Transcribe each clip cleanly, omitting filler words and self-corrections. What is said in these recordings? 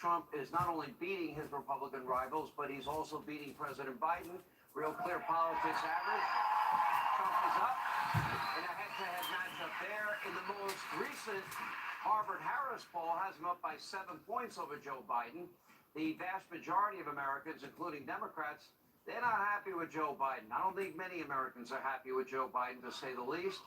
Trump is not only beating his Republican rivals, but he's also beating President Biden. Real Clear Politics average. Trump is up in a head-to-head matchup there. In the most recent Harvard-Harris poll has him up by 7 points over Joe Biden. The vast majority of Americans, including Democrats, they're not happy with Joe Biden. I don't think many Americans are happy with Joe Biden, to say the least.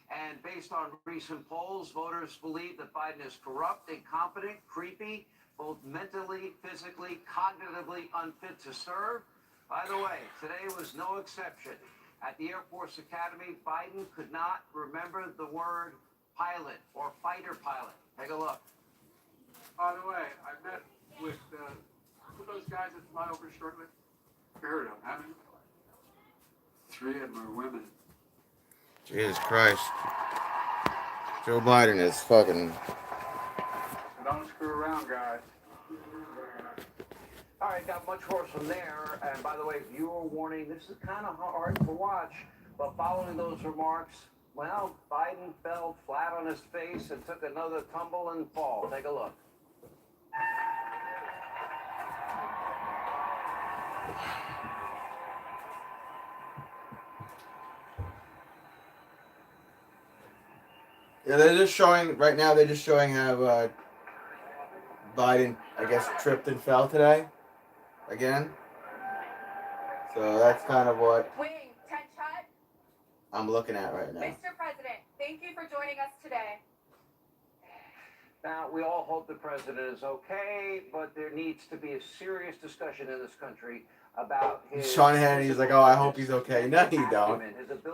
And based on recent polls, voters believe that Biden is corrupt, incompetent, creepy, both mentally, physically, cognitively unfit to serve. By the way, today was no exception. At the Air Force Academy, Biden could not remember the word pilot or fighter pilot. Take a look. By the way, I met with those guys that fly over shortly. You heard of them, haven't you? 3 of them are women. Jesus Christ. Joe Biden is fucking... So don't screw around, guys. All right, got much worse from there. And by the way, viewer warning, this is kind of hard to watch. But following those remarks, well, Biden fell flat on his face and took another tumble and fall. Take a look. Yeah, they're just showing, right now they're just showing how Biden, I guess, tripped and fell today. Again. So that's kind of what Wing, 10 shot. I'm looking at right now. Mr. President, thank you for joining us today. Now, we all hope the president is okay, but there needs to be a serious discussion in this country about his... Sean Hannity's like, oh, I hope he's okay. No, you don't.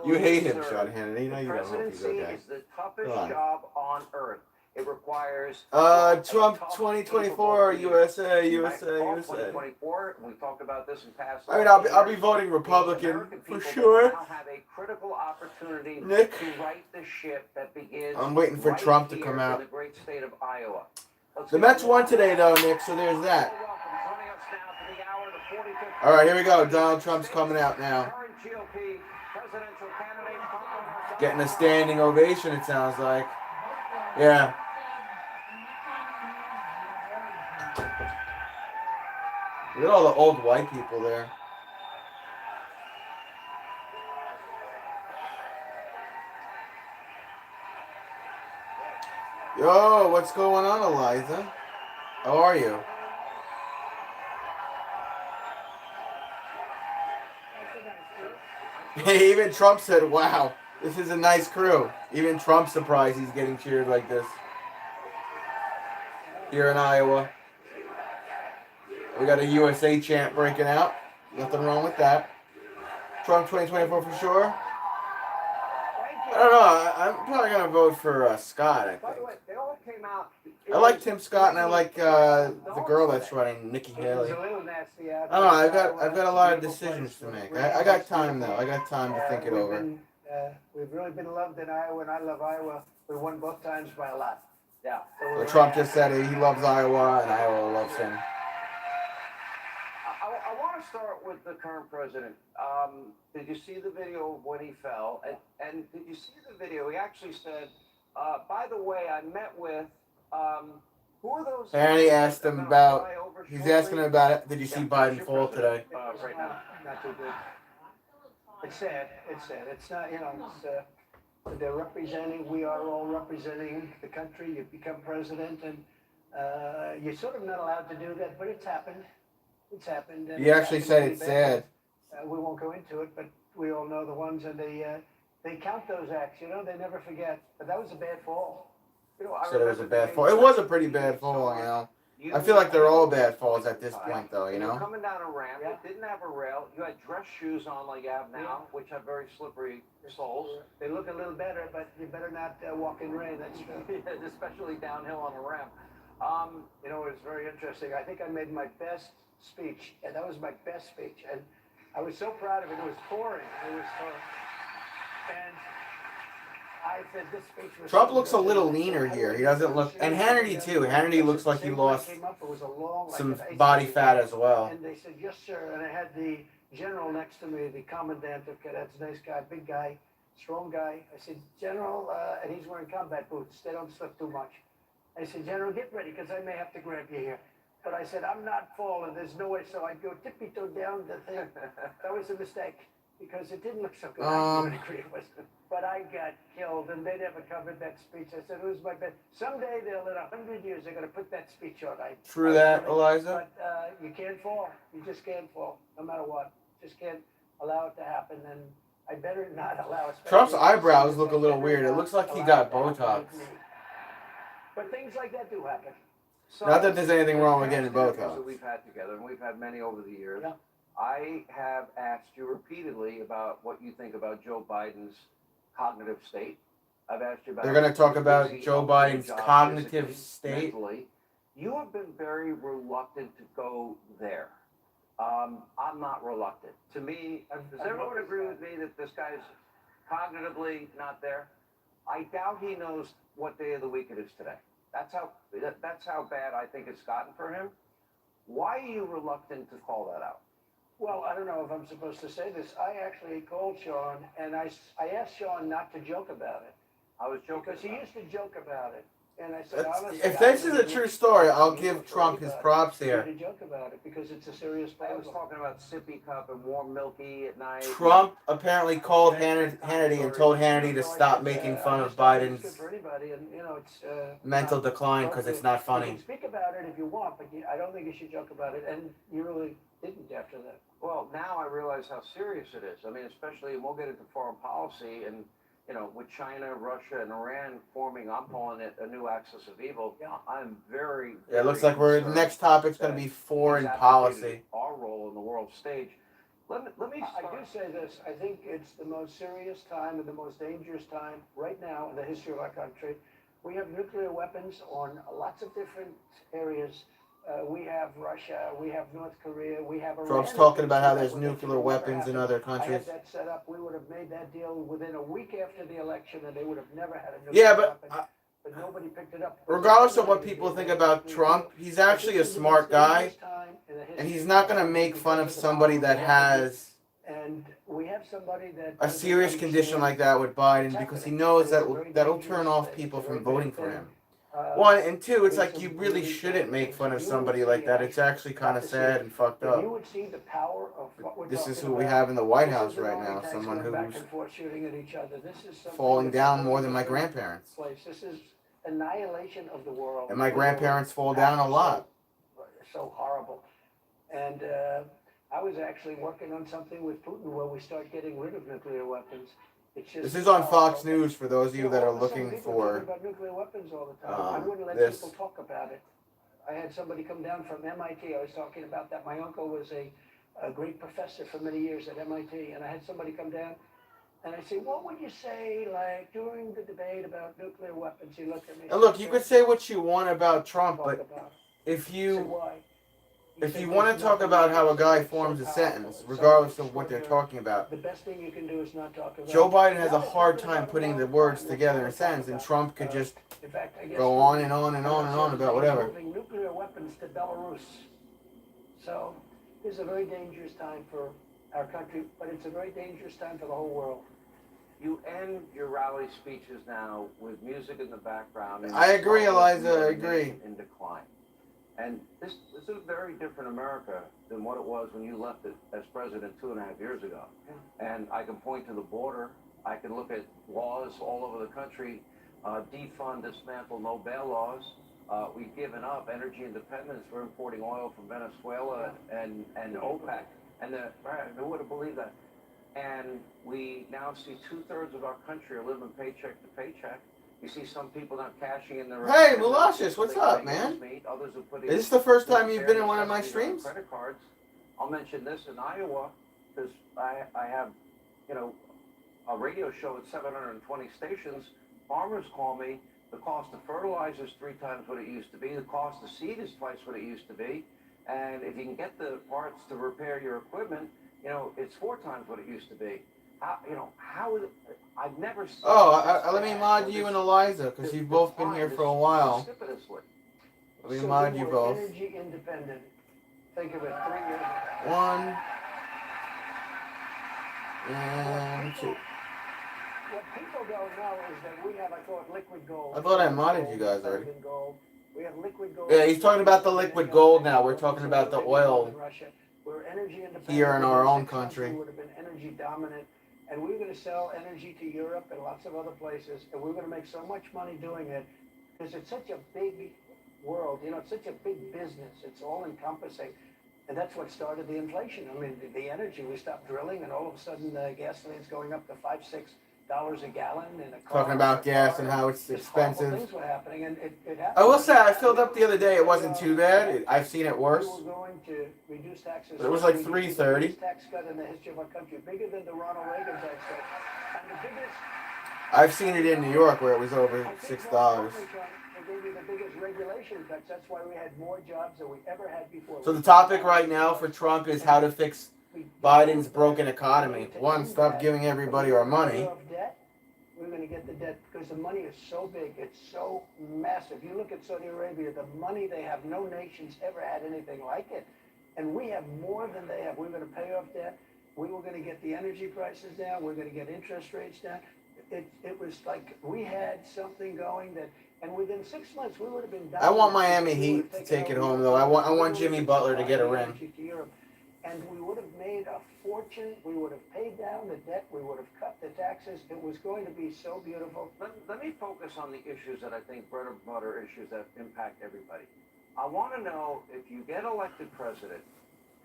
You hate him, Sean Hannity. No, you don't hope he's Presidency okay. is the toughest job on earth. It requires... Trump 2024, USA, USA, USA. 2024, we talked about this in past... I mean, I'll be voting Republican for sure. Now have a critical opportunity Nick, to right the ship that begins... I'm waiting for right Trump to here come in out. the great state of Iowa. The Mets won today, though, Nick, so there's that. All right, here we go. Donald Trump's coming out now. Getting a standing ovation, it sounds like. Yeah. Look at all the old white people there. Yo, what's going on, Eliza? How are you? Even Trump said, wow, this is a nice crew. Even Trump's surprised he's getting cheered like this. Here in Iowa. We got a USA chant breaking out. Nothing wrong with that. Trump 2024 for sure. I don't know. I'm probably going to vote for Scott, I think. By the way, they all came out. I like Tim Scott and I like the girl that's running, Nikki Haley. I don't know. I've got a lot of decisions to make. I got time though. I got time to think it over. We've really been loved in Iowa, and I love Iowa. We won both times by a lot. Yeah. So Trump just said he loves Iowa and Iowa loves him. I want to start with the current president. Did you see the video of when he fell? And did you see the video? He actually said, by the way, I met with, who are those? And he asked him about, he's asking him about it. Did you see Biden fall today? Right now. Not too good. It's sad. It's sad. It's not, you know, it's, they're representing, we are all representing the country. You become president, and you're sort of not allowed to do that, but it's happened. It's happened. And He actually said it's sad. We won't go into it, but we all know the ones, and they count those acts, you know, they never forget. But that was a bad fall. You know, I Said it was a remember bad fall. It was a pretty bad fall, you know. I feel like they're all bad falls at this point, though, you know. Coming down a ramp, it didn't have a rail. You had dress shoes on like you have now, which have very slippery soles. They look a little better, but you better not walk in rain. That's true. Especially downhill on a ramp. You know, it was very interesting. I think I made my best speech, and that was my best speech. And I was so proud of it. It was pouring. It was and I said this speech was... Trump looks a little leaner here. He doesn't look... And Hannity, too. Hannity looks like he lost some body fat as well. And they said, yes, sir. And I had the general next to me, the commandant of cadets, nice guy, big guy, strong guy. I said, General, and he's wearing combat boots. They don't slip too much. I said, General, get ready, because I may have to grab you here. But I said, I'm not falling. There's no way. So I'd go tippy-toe down the thing. That was a mistake because it didn't look so good. I would agree it was. But I got killed, and they never covered that speech. I said, it was my best. Someday they'll, in 100 years, they're going to put that speech on. True that, Eliza. But you can't fall. You just can't fall, no matter what. Just can't allow it to happen. And I better not allow it. Trump's eyebrows look a little weird. It looks like he got Botox. But things like that do happen. So, Not that there's anything wrong with getting interviews Botox. that we've had together, and we've had many over the years. Yeah. I have asked you repeatedly about what you think about Joe Biden's cognitive state. I've asked you about. They're going to talk his about busy Joe up-to-date Biden's job cognitive physically, state. mentally. You have been very reluctant to go there. I'm not reluctant. To me, does everyone agree with me that this guy's cognitively not there? I doubt he knows what day of the week it is today. That's how bad I think it's gotten for him. Why are you reluctant to call that out? Well, I don't know if I'm supposed to say this. I actually called Sean, and I asked Sean not to joke about it. I was joking. Because he used to joke about it. And I said, honestly, If this is a true story, I'll give Trump his props here. here. To joke about it because it's a serious I problem. was talking about sippy cup and warm milky at night. Trump apparently called Hannity and told Hannity to stop making fun of Biden's It's good for anybody, and you know it's mental decline because it's not You funny. can speak about it if you want, but I don't think you should joke about it. And you really didn't after that. Well, now I realize how serious it is. I mean, especially, and we'll get into foreign policy, and you know, with China, Russia, and Iran forming, I'm calling it a new axis of evil. Yeah. I'm very. Yeah, it looks very like we're concerned next topic's going to that be foreign he's policy. abdicated our role in the world stage. Let me I start. do say this. I think it's the most serious time and the most dangerous time right now in the history of our country. We have nuclear weapons on lots of different areas. We have Russia, we have North Korea, we have Iran. Trump's talking about how there's nuclear weapons in other I countries. had that set up. We would have made that deal within a week after the election, and they would have never had a nuclear Yeah, but weapon. But nobody picked it up. regardless of what people think about Trump, he's actually a smart guy, and he's not going to make fun of somebody that has And we have somebody that a serious condition like that with Biden because he knows that that'll turn off people from voting for him. One, and two, it's like you really shouldn't make fun of somebody like that. It's actually kind of sad and fucked You up. would see the power of what we're This is talking who we about. have in the White This House isn't right only now, tanks someone going back who's and forth shooting at each other. This is something falling that's down going more than my on grandparents. place. This is annihilation of the world. And my grandparents fall down a lot. So horrible. And I was actually working on something with Putin where we start getting rid of nuclear weapons. It's just This is on Fox horrible. News for those of you that are all of a sudden, looking people for. talking about nuclear weapons all the time. I wouldn't let this. people talk about it. I had somebody come down from MIT. I was talking about that. My uncle was a great professor for many years at MIT, and I had somebody come down, and I said, "What would you say, like during the debate about nuclear weapons?" He looked at me. And look, you could say what you want about Trump, but if I said, you "Why?" He if said, you "There's want to talk nothing about how a that's guy so forms a powerful, sentence, so regardless of what they're extraordinary. talking about, The best thing you can do is not talk about. Joe Biden has a Now, hard it's time been putting about the a words long together in a time. sentence, and Trump could just In fact, I guess go on and on and on and on about whatever. Moving nuclear weapons to Belarus. So this is a very dangerous time for our country, but it's a very dangerous time for the whole world. You end your rally speeches now with music in the background. And I agree, Eliza, I we are a agree. nation in decline. And this is a very different America than what it was when you left it as president 2.5 years ago. And I can point to the border. I can look at laws all over the country, defund, dismantle, no bail laws. We've given up energy independence. We're importing oil from Venezuela and OPEC. And who would have believed that? And we now see 2/3 of our country are living paycheck to paycheck. You see some people not cashing in their. Hey, Malicious, what's up, man? Others are putting. Is this the first time you've been in one of my streams? Credit cards. I'll mention this in Iowa because I have, you know, a radio show with 720 stations. Farmers call me. The cost of fertilizer is 3 times what it used to be. The cost of seed is twice what it used to be. And if you can get the parts to repair your equipment, you know, it's 4 times what it used to be. How is it? I've never seen. Let me mod you and Eliza, because you've both been here for a while. Precipitously. Let me So mod we you were both. Energy independent. Think of it, 3 years ago. 1 and 2. What people don't know is that we have, I call it liquid gold. I thought I modded you guys already. Gold. We have liquid gold. Yeah, he's talking about the liquid gold now. We're talking about the oil Russia. We're energy independent. here in our Within own 6 months, country. We would have been energy dominant, and we were going to sell energy to Europe and lots of other places, and we were going to make so much money doing it because it's such a big world. You know, it's such a big business. It's all encompassing. And that's what started the inflation. I mean, the energy, we stopped drilling, and all of a sudden, gasoline's going up to $5-6 a gallon in a car. Talking about gas and how it's Just horrible expensive. things were happening, and it happened. I will say I filled up the other day. It wasn't too bad. I've seen it worse. We were going to reduce taxes. But it was like We did the $3.30. biggest tax cut in the history of our country, bigger than the Ronald Reagan tax cut. And the biggest. I've seen it in New York where it was over I think $6. more importantly, John, they gave you the biggest regulation cuts. That's why we had more jobs than we ever had before. So the topic right now for Trump is how to fix Biden's broken economy. One, stop giving everybody our money. We're going to get the debt because the money is so big. It's so massive. You look at Saudi Arabia, the money they have, no nation's ever had anything like it. And we have more than they have. We're going to pay off debt. We were going to get the energy prices down. We're going to get interest rates down. It was like we had something going that, and within 6 months we would have been done. I want Miami Heat to take it home though. I want Jimmy Butler to get a ring. And we would have made a fortune. We would have paid down the debt. We would have cut the taxes. It was going to be so beautiful. Let me focus on the issues that I think bread and butter issues that impact everybody. I want to know if you get elected president,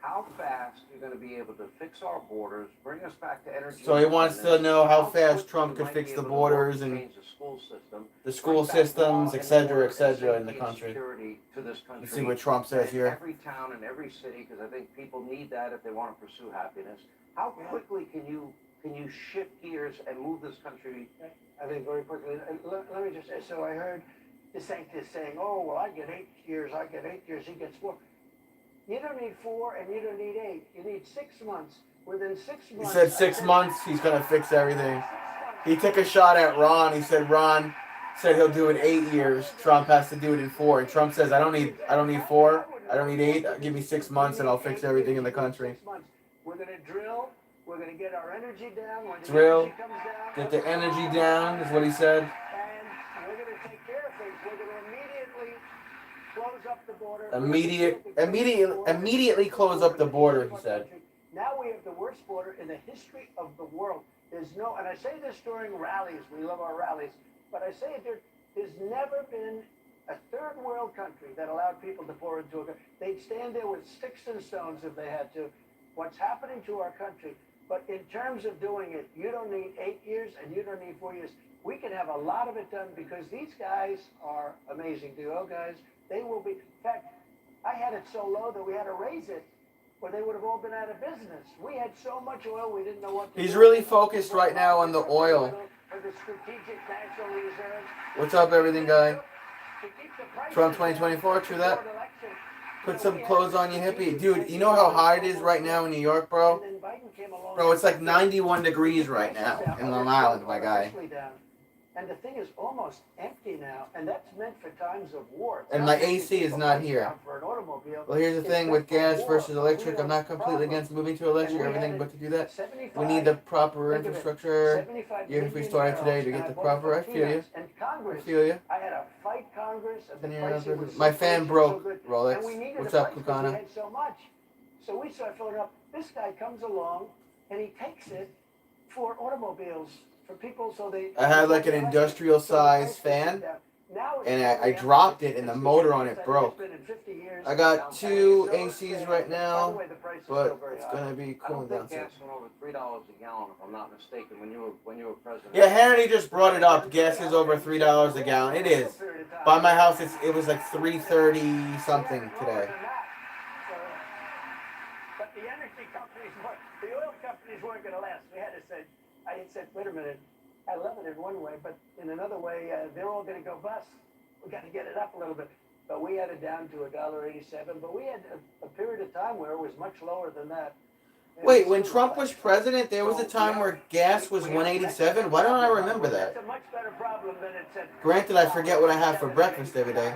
how fast you're going to be able to fix our borders, bring us back to energy. So he wants to know how fast quickly Trump you could might fix be the able to borders work to and change the school system, the school bring back systems, law et cetera, and order et cetera, in the and country. security to this country. Let's see what Trump says in here. every town and every city, because I think people need that if they want to pursue happiness. How quickly can you shift gears and move this country? I think very quickly. Let me just say, so I heard DeSantis saying, oh, well, I get 8 years, I get 8 years, he gets 4. You don't need 4 and you don't need 8. You need 6 months. Within 6 He months. said 6 months he's gonna fix everything. He took a shot at Ron. He said Ron said he'll do it 8 years. Trump has to do it in 4. And Trump says I don't need 4. I don't need 8. Give me 6 months and I'll fix everything in the country. 6 months. We're going to drill. We're going to get our energy down. When the Drill. energy comes down, Get the energy down is what he said. and we're going to take care of things. We're going to immediately close up the border. Immediately close up the border, he said. Now we have the worst border in the history of the world. There's no, and I say this during rallies. We love our rallies, but I say it there's never been a third world country that allowed people to pour into a country. They'd stand there with sticks and stones if they had to. What's happening to our country? But in terms of doing it, you don't need 8 years and you don't need 4 years. We can have a lot of it done because these guys are amazing. The oil guys, they will be. In fact, I had it so low that we had to raise it, or they would have all been out of business. We had so much oil, we didn't know what to do. He's really focused right now on the oil. For the strategic natural reserves. What's up, everything guy? To keep the prices Trump down 2024, true that? before the election. Put some clothes on you, hippie. Dude, you know how hot it is right now in New York, bro? And then Biden came along. Bro, it's like 91 degrees right now in Long Island, my guy. And the thing is almost empty now, and that's meant for times of war. And my AC is not here. For an automobile. Well, here's the thing with gas versus electric. I'm not completely against moving to electric or everything, but to do that, we need the proper infrastructure. Even if we started today to get the proper, I feel you. And I Congress, feel you. I had to fight Congress, and the pricing was so My fan crazy, so broke, good. And we Rolex. needed What's a up, price because we Kukana? had so much. So we started filling up. This guy comes along and he takes it for automobiles, for people so they. I had like an industrial size fan, and I dropped it and the motor on it broke. I got 2 ACs right now, but it's gonna be I cooling don't down think soon. gas went over $3 a gallon, if I'm not mistaken, when you were president. Yeah, Hannity just brought it up. Gas is over $3 a gallon. It is. By my house, it was like $3.30 something today. But the energy companies, the oil companies weren't going to last. We had to say, I had said, wait a minute, I love it in one way, but in another way, they're all going to go bust. We got to get it up a little bit. But we had it down to $1.87. But we had a period of time where it was much lower than that. Wait, when Trump was president, there was a time where gas was $1.87. Why don't I remember that? That's a much better problem than it's at. Granted, I forget what I have for breakfast every day.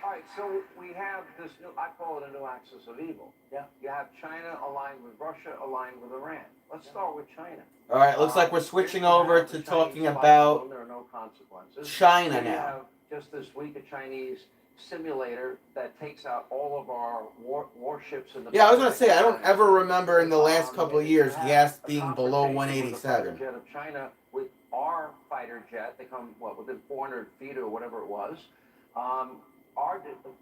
All right, so we have this new, I call it a new axis of evil. Yeah. You have China aligned with Russia, aligned with Iran. Let's start with China. All right, looks like we're switching over to talking about There are no consequences. China You now. have just this week a Chinese simulator that takes out all of our warships in the. Yeah, I was gonna say I don't ever remember in the last couple of years gas being below 187. Jet of China with our fighter jet. They come within 400 feet or whatever it was.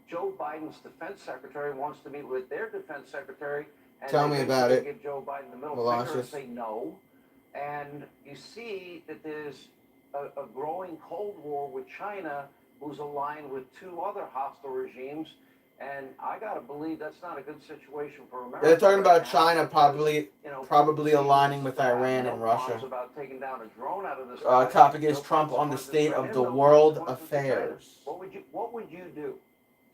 Joe Biden's defense secretary wants to meet with their defense secretary. And Tell me about it. Give Joe Biden the middle finger and say no. And you see that there's a growing Cold War with China, who's aligned with two other hostile regimes. And I gotta believe that's not a good situation for America. They're talking about right now China because, probably aligning with Iran and Russia. About taking down a drone out of the sky. Topic is Trump on the state of the world affairs. What would you do?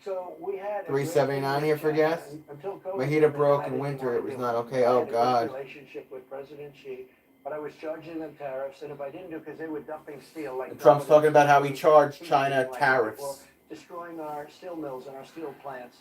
So we had $3.79 here for gas. Until COVID, My heater broke I in didn't winter. want It to was do not it. okay. I Oh had a good God. relationship with President Xi, but I was charging them tariffs, and if I didn't do, because they were dumping steel like. Trump's talking about how he charged He's China like, tariffs. well, destroying our steel mills and our steel plants,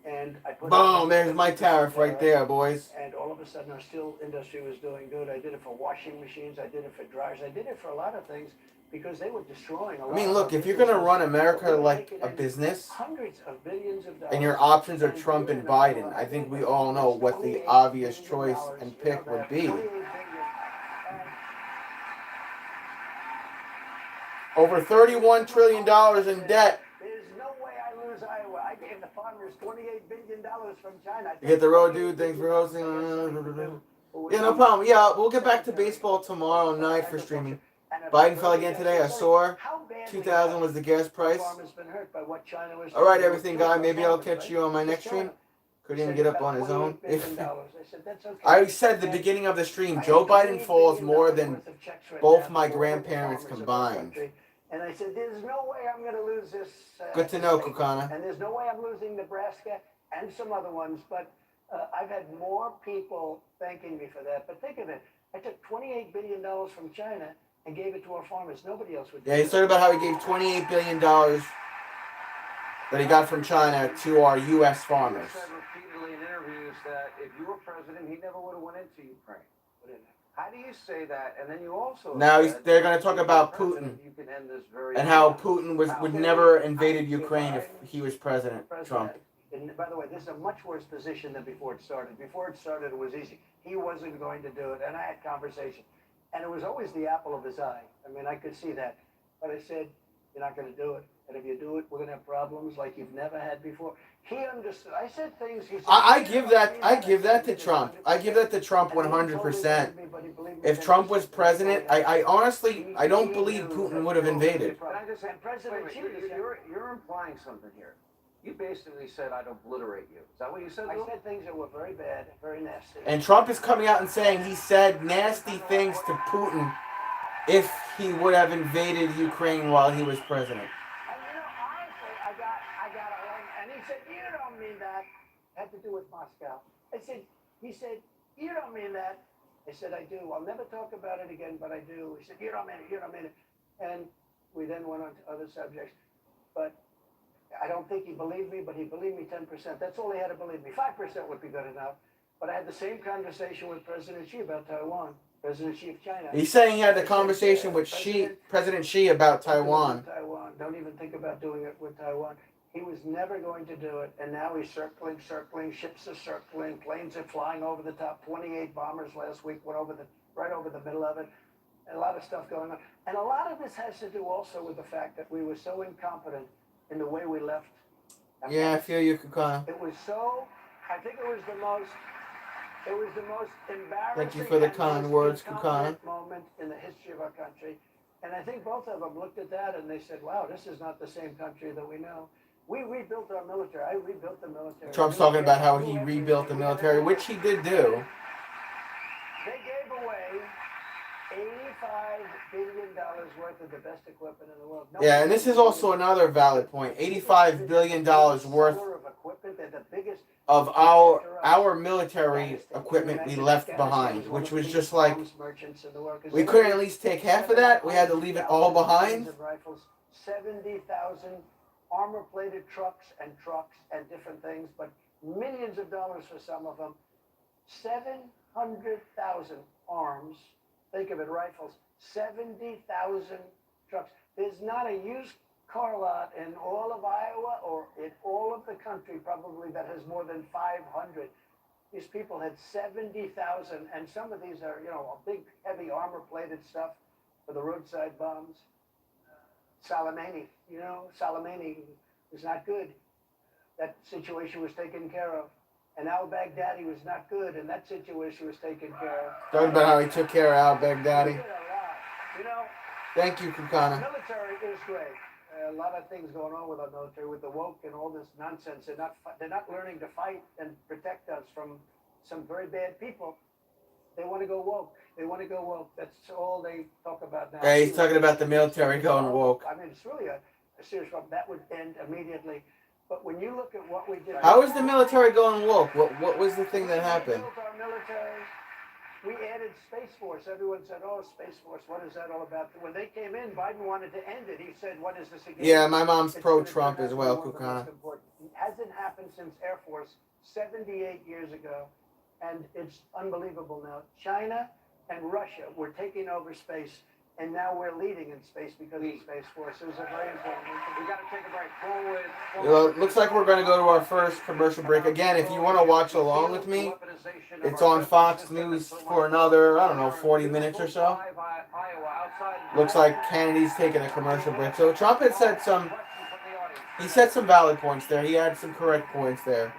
and I put. Boom! There's my tariff right there, boys. And all of a sudden, our steel industry was doing good. I did it for washing machines. I did it for dryers. I did it for a lot of things because they were destroying a lot. I mean, of look, our if you're gonna businesses. run America They were like making a in business, hundreds of billions of dollars. and your options are Trump and Biden, I think we all know what the obvious choice and pick would be. Over $31 trillion in debt. There's no way I lose Iowa. I gave the farmers $28 billion from China. You hit the road, dude. Thanks for hosting. Yeah, no problem. Yeah, we'll get back to baseball tomorrow night for streaming. Biden fell again today. I saw. 2000 was the gas price. All right, everything, guy. Maybe I'll catch you on my next stream. Couldn't even get up on his own. I said at the beginning of the stream, Joe Biden falls more than both my grandparents combined. And I said, there's no way I'm going to lose this. Good to know, Kukana. And there's no way I'm losing Nebraska and some other ones. But I've had more people thanking me for that. But think of it. I took $28 billion from China and gave it to our farmers. Nobody else would do Yeah, he's talking about how he gave $28 billion that he got from China to our U.S. farmers. He said repeatedly in interviews that if you were president, he never would have went into Ukraine. How do you say that? And then you also now they're going to talk about Putin and how Putin would never invaded Ukraine if he was president. Trump. And by the way, this is a much worse position than before it started. Before it started, it was easy. He wasn't going to do it, and I had conversation, and it was always the apple of his eye. I mean, I could see that, but I said, "You're not going to do it, and if you do it, we're going to have problems like you've never had before." He understood. I said things. He said, I give that to Trump. I give that to Trump 100%. If Trump was president, I honestly I don't believe Putin would have invaded. You're implying something here. You basically said I'd obliterate you. Is that what you said? I said things that were very bad, very nasty. And Trump is coming out and saying he said nasty things to Putin if he would have invaded Ukraine while he was president. Honestly, I got a line, and he said, "You don't mean that." Had to do with Moscow. He said, "You don't mean that." I said, "I do. I'll never talk about it again, but I do." He said, "You don't mean it. You don't mean it." And we then went on to other subjects, but I don't think he believed me, but he believed me 10%. That's all he had to believe me. 5% would be good enough. But I had the same conversation with President Xi about Taiwan. President Xi of China. He's saying he had the conversation with President Xi about Taiwan. Don't even think about doing it with Taiwan. He was never going to do it, and now he's circling, ships are circling, planes are flying over the top. 28 bombers last week went right over the middle of it. And a lot of stuff going on. And a lot of this has to do also with the fact that we were so incompetent in the way we left. Yeah, I feel you, Kukana. It was so, I think it was the most embarrassing. Thank you for the kind words, Kukana. Moment in the history of our country. And I think both of them looked at that and they said, wow, this is not the same country that we know. We rebuilt our military. I rebuilt the military. Trump's talking about how he rebuilt the military, which he did do. They gave away $85 billion worth of the best equipment in the world. Yeah, and this is also another valid point. $85 billion worth of our military equipment we left behind, which was just like, we couldn't at least take half of that. We had to leave it all behind. 70,000 armor-plated trucks and different things, but millions of dollars for some of them. 700,000 arms. Think of it, rifles. 70,000 trucks. There's not a used car lot in all of Iowa or in all of the country probably that has more than 500. These people had 70,000, and some of these are, you know, a big, heavy armor-plated stuff for the roadside bombs. Soleimani, you know, Soleimani was not good. That situation was taken care of. And al-Baghdadi was not good, and that situation was taken care of. Talking about how he took care of al-Baghdadi. He did a lot. You know, Thank you, the Kukana. military is great. A lot of things going on with our military, with the woke and all this nonsense. They're not learning to fight and protect us from some very bad people. They want to go woke. They want to go woke. That's all they talk about now. Yeah, he's talking about the military going woke. I mean, it's really a serious problem. That would end immediately. But when you look at what we did, How is the military going woke? What was the thing that happened? We built our military. We added Space Force. Everyone said, "Oh, Space Force, what is that all about?" When they came in, Biden wanted to end it. He said, "What is this again?" Yeah, my mom's It's pro-Trump gonna as well, turn out to be one of the Kukana. most important. It hasn't happened since Air Force 78 years ago, and it's unbelievable now. China and Russia were taking over space, and now we're leading in space because of Space Force. It was a very important thing. We got to take a break. Forward. Well, it looks like we're going to go to our first commercial break. Again, if you want to watch along with me, it's on Fox News for another, I don't know, 40 minutes or so. Looks like Kennedy's taking a commercial break. So Trump had said he said some valid points there. He had some correct points there.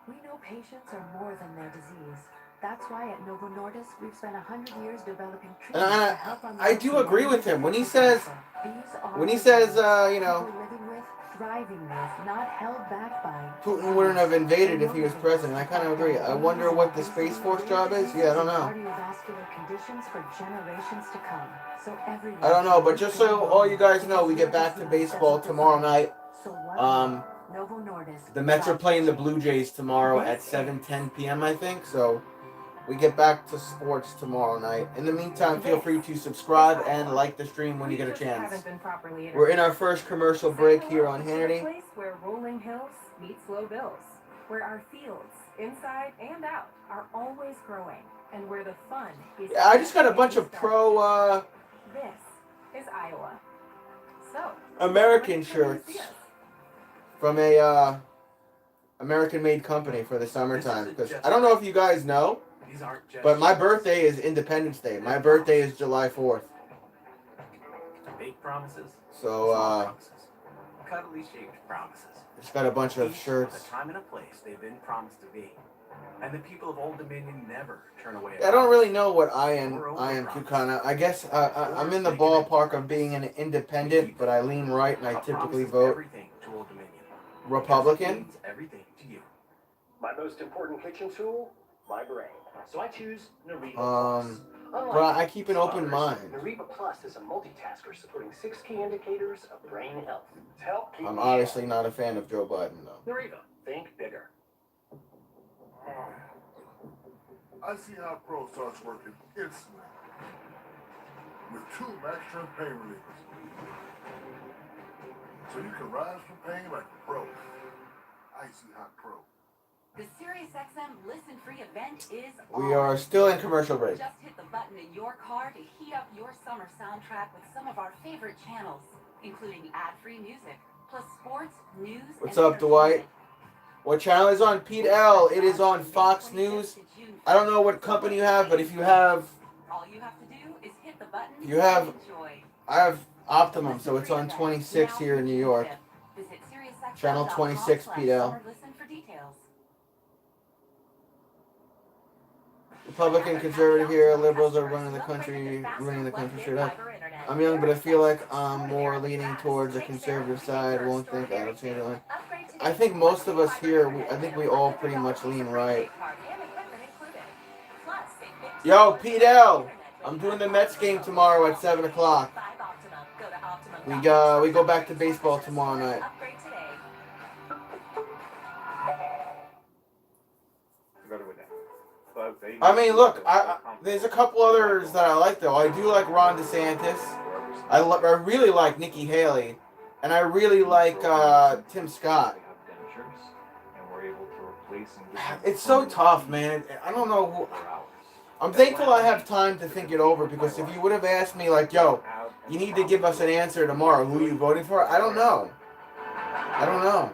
We know patients are more than their disease. That's why at Novo Nordisk we've spent 100 years developing treatments to help our I do agree with him when he says, you know, people living with, thriving with, not held back by. Putin wouldn't have invaded if he was president. I kind of agree. I wonder what the Space Force job is. Yeah, I don't know. Cardiovascular conditions for generations to come. So everyone. I don't know, but just so all you guys know, we get back to baseball tomorrow night. So what? Novo Nordisk. The Mets are playing the Blue Jays tomorrow at 7:10 p.m. I think. So we get back to sports tomorrow night. In the meantime, feel free to subscribe and like the stream when you get a chance. We're in our first commercial break here on Hannity. Place where rolling hills meet slow bills, where our fields, inside and out, are always growing, and where the fun is. Yeah, I just got a bunch of pro This is Iowa. So American when can you shirts see us? from a American-made company for the summertime. Because I don't know if you guys know, These aren't just but my birthday is Independence Day. My birthday is July 4th. big promises. So small promises, cuddly shaped promises. just got a bunch of Each shirts. with a time and a place they've been promised to be, and the people of Old Dominion never turn away. I don't really know what I am, Kukana. I guess I'm in the ballpark of being an independent, but I lean right and I typically vote everything to Old Dominion. Republican. Means everything to you. My most important kitchen tool, my brain. So I choose Nariva Um, Plus. But I keep an open mind. Nariva Plus is a multitasker supporting 6 key indicators of brain health. To help keep I'm you obviously sharp. not a fan of Joe Biden, though. Nariva, think bigger. I see how Pro starts working instantly with 2 max strength pain relievers. So you can rise from pain like a pro. I see how Pro. The SiriusXM Listen Free event is We on. are still in commercial break. Just hit the button in your car to heat up your summer soundtrack with some of our favorite channels, including ad-free music, plus sports, news, What's and up, Dwight? entertainment. What channel is on? Pete L. It is on Fox News. I don't know what company you have, but if you have, All you have to do is hit the button You have- and enjoy. I have Optimum, so it's on 26 here in New York. Visit SiriusXM.com Channel 26 PL. /summer listen for details. Republican, conservative here, liberals are running the country straight up. I'm young, but I feel like I'm more leaning towards the conservative side. Won't think I don't change it. I think most of us here, I think we all pretty much lean right. Yo, Pete L. I'm doing the Mets game tomorrow at 7 o'clock. We go back to baseball tomorrow night. I mean, look, there's a couple others that I like though. I do like Ron DeSantis. I really like Nikki Haley, and I really like Tim Scott. It's so tough, man. I don't know who. I'm thankful I have time to think it over, because if you would have asked me, like, yo, you need to give us an answer tomorrow, who are you voting for? I don't know. I don't know.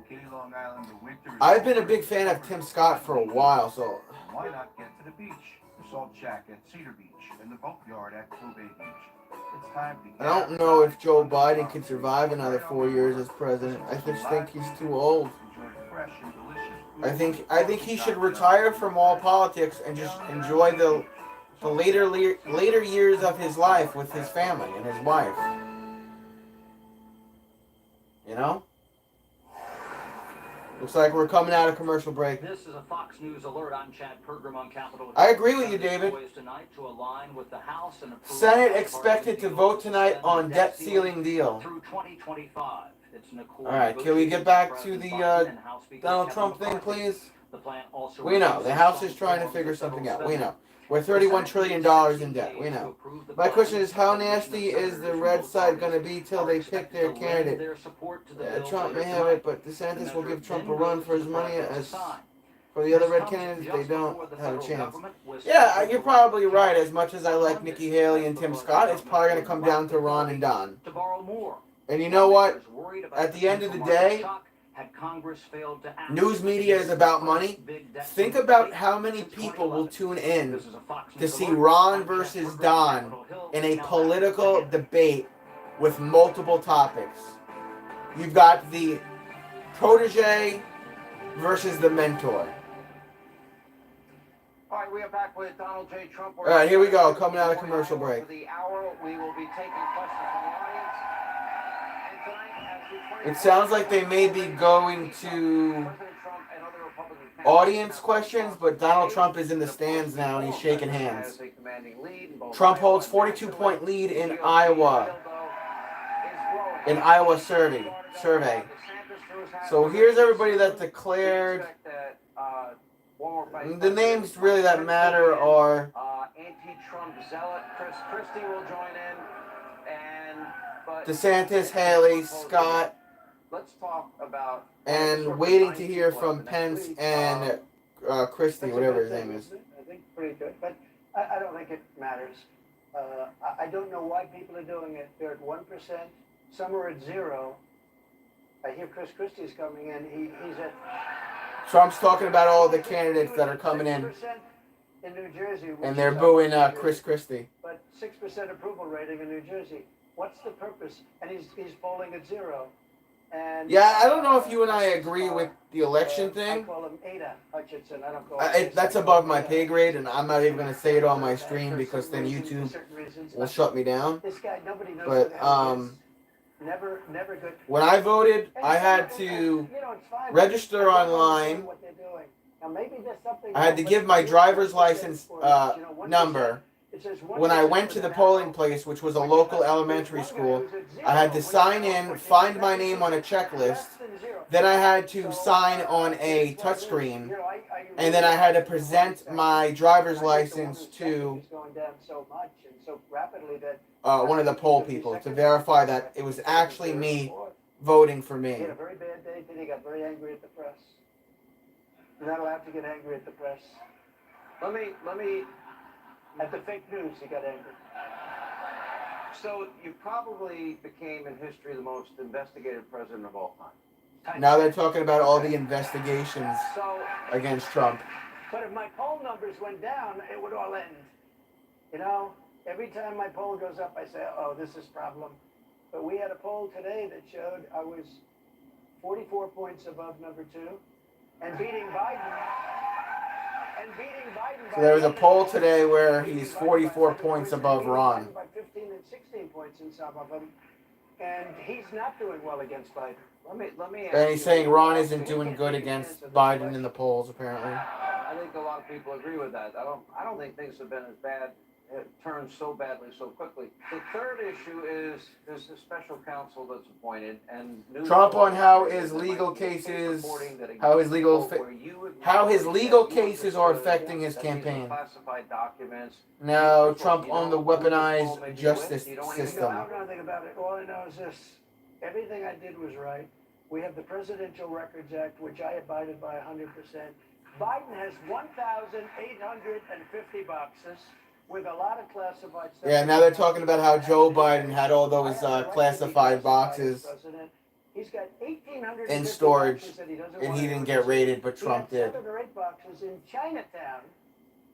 Okay, Long Island, the winter is I've been a big fan of Tim Scott for a while, so why not get to the beach? The Salt Shack at Cedar Beach and the Boatyard at Clovet Beach. It's time to I don't know if Joe Biden can survive another 4 years as president. I just think he's too old. enjoy fresh and delicious food. I think he should retire from all politics and just enjoy the later years of his life with his family and his wife. You know? Looks like we're coming out of commercial break. This is a Fox News alert. I'm Chad Pergram on Capitol Hill. I agree with you, David. Tonight to align with the House and approve Senate expected to vote tonight on debt ceiling deal. through 2025. It's an accord. All right, can we get back to the Donald Trump thing, please? The plan also We know the House is trying to figure something out. We know we're $31 trillion in debt. We know. My question is, how nasty is the red side going to be till they pick their candidate? Trump may have it, but DeSantis will give Trump a run for his money. As for the other red candidates, they don't have a chance. Yeah, you're probably right. As much as I like Nikki Haley and Tim Scott, it's probably going to come down to Ron and Don. And you know what? At the end of the day, news media is about money. Think about how many people will tune in to see Ron versus Don in a political debate with multiple topics. You've got the protege versus the mentor. All right, we are back with Donald J. Trump. All right, here we go, coming out of commercial break. For the hour, we will be taking questions from the audience. And tonight, as we It sounds like they may be going to audience questions, but Donald Trump is in the stands now and he's shaking hands. Trump holds 42-point lead in Iowa. In Iowa survey. So here's everybody that declared. The names really that matter are anti-Trump zealot Chris Christie will join in, and DeSantis, Haley, Scott. Let's talk about and waiting to hear from Pence and Christie, whatever his name is. I think pretty good, but I don't think it matters. I don't know why people are doing it. They're at 1%. Some are at 0. I hear Chris Christie's coming in. He's at. Trump's talking about all the candidates that are coming in. In New Jersey, and they're booing Chris Christie. But 6% approval rating in New Jersey. What's the purpose? And he's polling at 0. And yeah, I don't know if you and I agree with the election thing. I call him Ada Hutchinson. I don't call him that's above my pay grade, and I'm not even going to say it on my stream because then YouTube will shut me down. This guy, nobody knows. But never good. When I voted, I had to register online. I had to give my driver's license number. When I went to the polling place, which was a local elementary school, I had to sign in, find my name on a checklist, then I had to sign on a touchscreen, and then I had to present my driver's license to one of the poll people to verify that it was actually me voting for me. He had a very bad day, then he got very angry at the press. You're not allowed to get angry at the press. Let me. At the fake news, he got angry. So you probably became in history the most investigated president of all time. Now they're talking about all the investigations against Trump. But if my poll numbers went down, it would all end. You know, every time my poll goes up, I say, oh, this is a problem. But we had a poll today that showed I was 44 points above number 2 and beating Biden. So there was a poll today where he's 44 points above Ron. By 15 and 16 points in some of them. And he's not doing well against Biden. Let me And he's saying Ron isn't doing good against Biden in the polls, apparently. I think a lot of people agree with that. I don't think things have been as bad, turned so badly so quickly. The third issue is there's a special counsel that's appointed, and Trump on how his legal cases are affecting his campaign. Classified documents. Now Trump on the weaponized justice system. I don't know anything about it. All I know is this: everything I did was right. We have the Presidential Records Act, which I abided by 100%. Biden has 1,850 boxes with a lot of classified stuff. Yeah, now they're talking about how Joe Biden had all those classified boxes He's got 1,850 in storage, boxes that he doesn't and want he to didn't get release. raided, but Trump He had did. 7 or 8 boxes in Chinatown,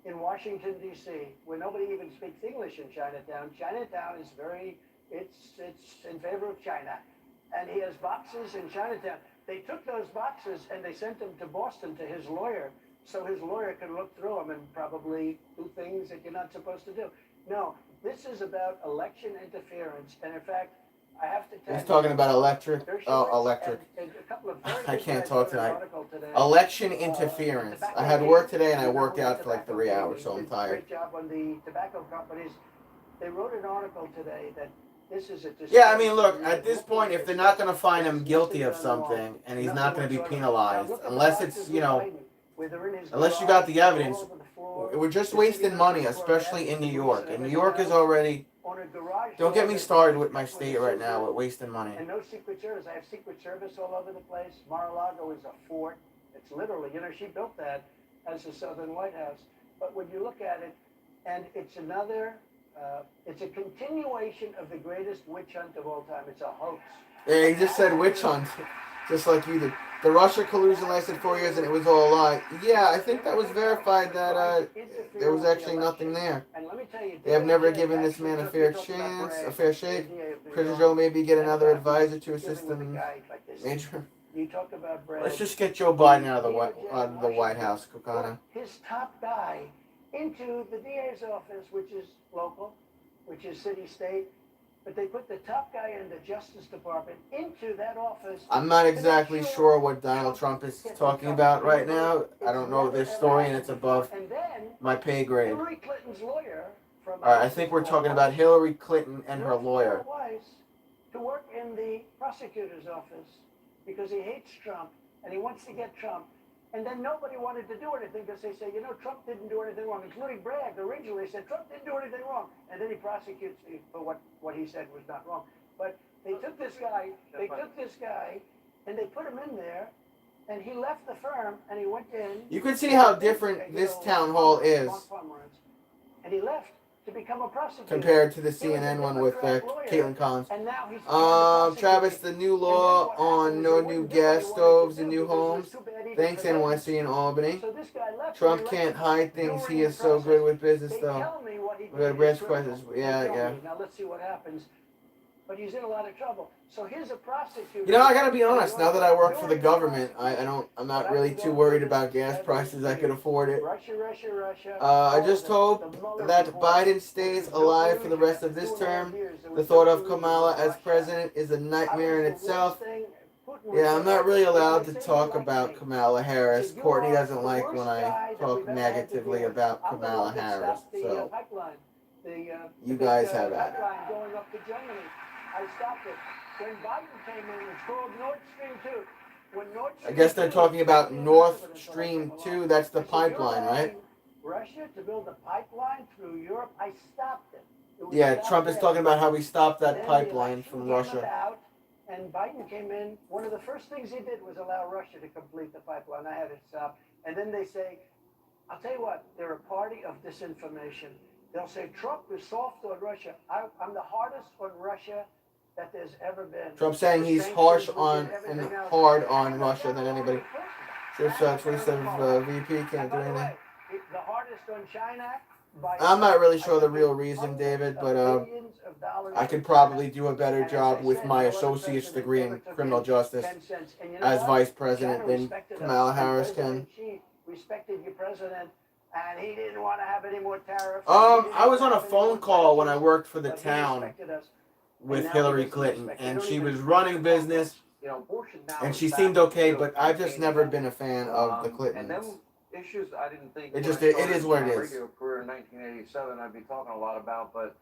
in Washington, D.C., where nobody even speaks English in Chinatown. Chinatown is it's in favor of China. And he has boxes in Chinatown. They took those boxes and they sent them to Boston to his lawyer, so his lawyer could look through them and probably do things that you're not supposed to do. No, this is about election interference. And in fact, I have to tell you. He's talking about electric. Oh, electric. I can't talk tonight. Election interference. I had work today and I worked out for like 3 hours, so I'm tired. Great job on the tobacco companies. They wrote an article today that this is a. Yeah, I mean, look, at this point, if they're not going to find him guilty of something and he's not going to be penalized, unless it's, you know, unless you got the evidence, we're just wasting money, especially in New York. And New York is already. Don't get me started with my state right now with wasting money. And no Secret Service. I have Secret Service all over the place. Mar-a-Lago is a fort. It's literally, you know, she built that as the Southern White House. But when you look at it, and it's another, it's a continuation of the greatest witch hunt of all time. It's a hoax. Yeah, he just said witch hunt, just like you did. The Russia collusion lasted 4 years and it was all a lie. Yeah, I think that was verified that there was actually nothing there. And let me tell you, They have never given this man a fair chance, a fair shake. President Joe maybe get another advisor to assist him. Major. You talk about Brad. Let's just get Joe Biden out of the White House, Kokana. His top guy into the DA's office, which is local, which is city-state. But they put the top guy in the Justice Department into that office. I'm not exactly sure what Donald Trump is talking about right now. I don't know this story, and it's above my pay grade. Hillary Clinton's lawyer from. All right, I think we're talking about Hillary Clinton and her lawyer. To work in the prosecutor's office because he hates Trump and he wants to get Trump. And then nobody wanted to do anything because they say, you know, Trump didn't do anything wrong, including Bragg. Originally said Trump didn't do anything wrong. And then he prosecutes me for what he said was not wrong. But they took this guy, and they put him in there, and he left the firm, and he went in. You can see how different this town hall is. And he left to become a prosecutor. Compared to the CNN one with Caitlin Collins. Travis, the new law on no new gas stoves in new homes. Thanks, NYC and Albany. Trump can't hide things. He is so good with business, though. We got ranch prices. Yeah. Now let's see what happens. But he's in a lot of trouble. So here's a prosecutor. You know, I gotta be honest. Now that I work for the government, I'm not really too worried about gas prices. I could afford it. Russia. I just hope that Biden stays alive for the rest of this term. The thought of Kamala as president is a nightmare in itself. Yeah, I'm not really allowed to talk about Kamala Harris. Courtney doesn't like when I talk negatively about Kamala Harris. So you guys have at it. Going up to Germany. I stopped it. When Biden came in, it's called Nord Stream 2. When Nord Stream I guess they're talking about Nord Stream 2. That's the pipeline, right? Russia to build a pipeline through Europe. I stopped it. Yeah, Trump is talking about how we stopped that pipeline from Russia. And Biden came in. One of the first things he did was allow Russia to complete the pipeline. I had it stopped. And then they say, I'll tell you what, they're a party of disinformation. They'll say Trump is soft on Russia. I'm the hardest on Russia that there's ever been. Trump saying he's harsh on and hard on Russia than anybody. Just 27 VP can't do anything. The hardest on China. I'm not really sure the real reason, David, but I could probably do a better job with my associate's degree in criminal justice as vice president than Kamala Harris can. Respected your president. And he didn't want to have any more tariffs. I was on a phone call when I worked for the town with Hillary Clinton, and she was running business, and she seemed okay, but I've just never been a fan of the Clintons. And them issues I didn't think it is what it is. Regular career in 1987 I'd be talking a lot about, but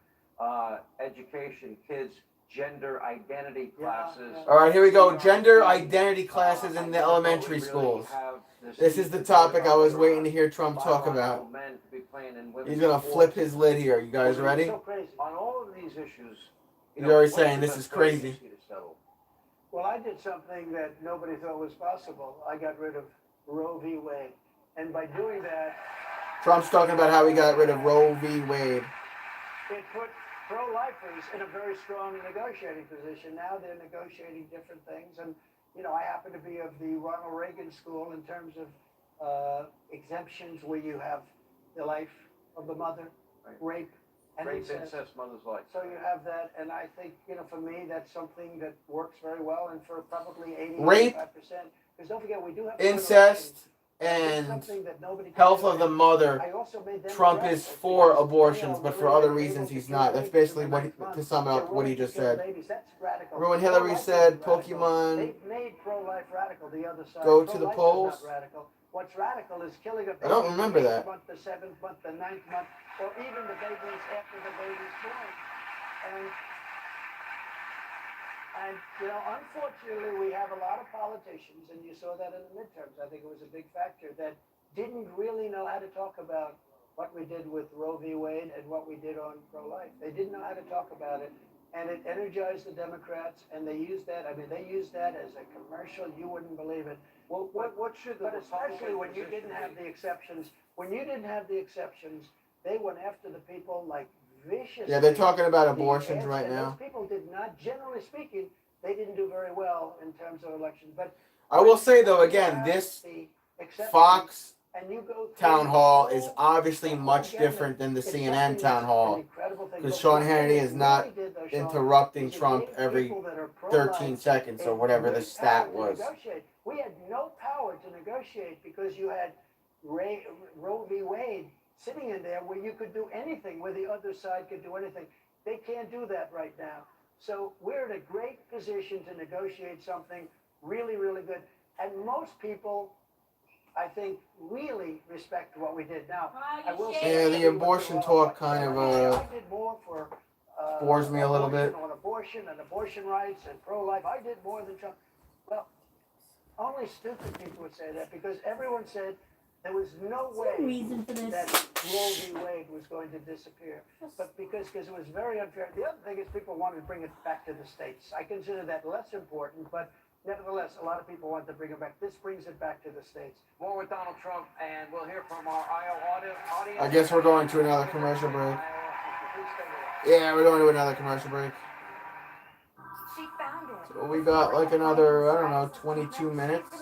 education, kids, gender identity classes. All right, here we go. Gender identity classes in the elementary schools. This is the topic I was waiting to hear Trump talk about. He's going to flip his lid here. You guys ready? On all of these issues, He's already saying this is crazy. Well, I did something that nobody thought was possible. I got rid of Roe v. Wade. And by doing that, Trump's talking about how he got rid of Roe v. Wade. it put pro-lifers in a very strong negotiating position. Now they're negotiating different things. And, you know, I happen to be of the Ronald Reagan school in terms of exemptions where you have the life of the mother, rape, and Rape, incest, mother's life. So you have that, and I think, you know, for me, that's something that works very well, and for probably 80, Rape, 85%. Because don't forget, we do have incest, and health of the mother. Trump is for abortions, but for other reasons he's not. That's basically what, to sum up what he just said. Ruin Hillary said, Pokemon, They made pro-life radical, the other side. go to the Pro-life is polls. not radical. What's radical is killing a baby. I don't remember the that. 8th month, the 7th month, the 9th month, or even the babies after the baby's born. And you know, unfortunately, we have a lot of politicians, and you saw that in the midterms. I think it was a big factor that didn't really know how to talk about what we did with Roe v. Wade and what we did on pro-life. They didn't know how to talk about it, and it energized the Democrats, and they used that. I mean, they used that as a commercial. You wouldn't believe it. Well, what should the But especially when you Republican didn't have the exceptions. When you didn't have the exceptions, they went after the people like viciously. Yeah, they're talking about abortions right And now. those people did not, generally speaking, they didn't do very well in terms of elections. But I will say though, again, this Fox town hall is obviously much different than the CNN town hall, because Sean Hannity is not interrupting Trump every 13 seconds or whatever the stat was. We had no power to negotiate because you had Roe v. Wade sitting in there where you could do anything, where the other side could do anything. They can't do that right now. So we're in a great position to negotiate something really, really good. And most people, I think, really respect what we did. Now, I will say, Yeah, the abortion talk kind of I did more for bores me a little bit. on abortion and abortion rights and pro-life. I did more than Trump. Well, only stupid people would say that, because everyone said there was no way that Roe v. Wade was going to disappear. But because it was very unfair. The other thing is people wanted to bring it back to the states. I consider that less important, but nevertheless, a lot of people want to bring it back. This brings it back to the states. More with Donald Trump, and we'll hear from our Iowa audience. I guess we're going to another commercial break. Yeah, we're going to another commercial break. She found it. So we got like another, I don't know, 22 minutes.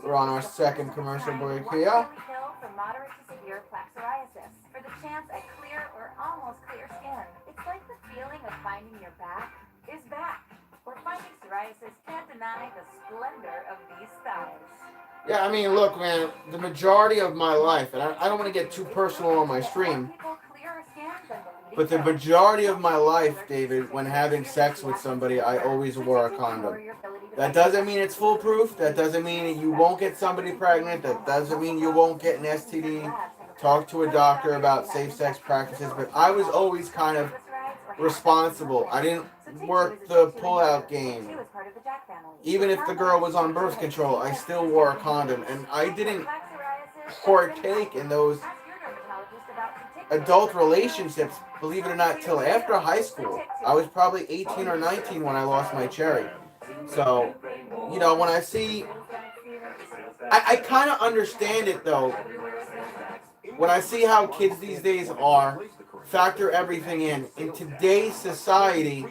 We're on our second commercial break here. For moderate to severe plaque psoriasis, for the chance at clear or almost clear skin. It's like the feeling of finding your back is back. Or fighting psoriasis can't deny the splendor of these thighs. Yeah, I mean, look, man, the majority of my life, and I don't want to get too personal on my stream, but the majority of my life, David, when having sex with somebody, I always wore a condom. That doesn't mean it's foolproof. That doesn't mean you won't get somebody pregnant. That doesn't mean you won't get an STD. Talk to a doctor about safe sex practices. But I was always kind of responsible. I didn't work the pull-out game. Even if the girl was on birth control, I still wore a condom. And I didn't partake in those adult relationships, believe it or not, till after high school. I was probably 18 or 19 when I lost my cherry. So, you know, when I see, I kind of understand it though. When I see how kids these days are, factor everything in today's society,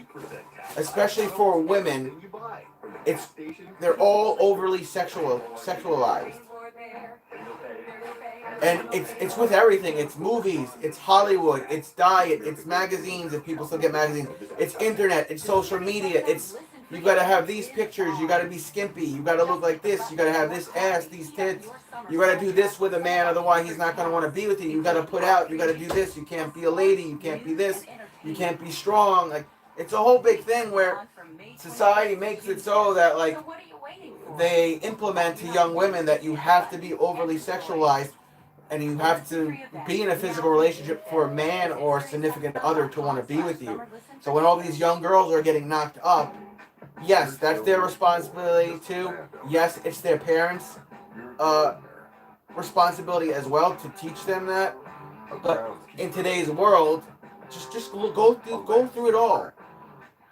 especially for women, they're all overly sexualized. And it's with everything. It's movies, it's Hollywood, it's diet, it's magazines, if people still get magazines, it's internet, it's social media, it's, you gotta have these pictures, you gotta be skimpy, you gotta look like this, you gotta have this ass, these tits, you gotta do this with a man, otherwise he's not gonna want to be with you, you gotta put out, you gotta do this, you can't be a lady, you can't be this, you can't be strong. Like, it's a whole big thing where society makes it so that, like, they implement to young women that you have to be overly sexualized and you have to be in a physical relationship for a man or a significant other to want to be with you. So when all these young girls are getting knocked up, yes, that's their responsibility too. Yes, it's their parents' responsibility as well to teach them that. But in today's world, just go through it all.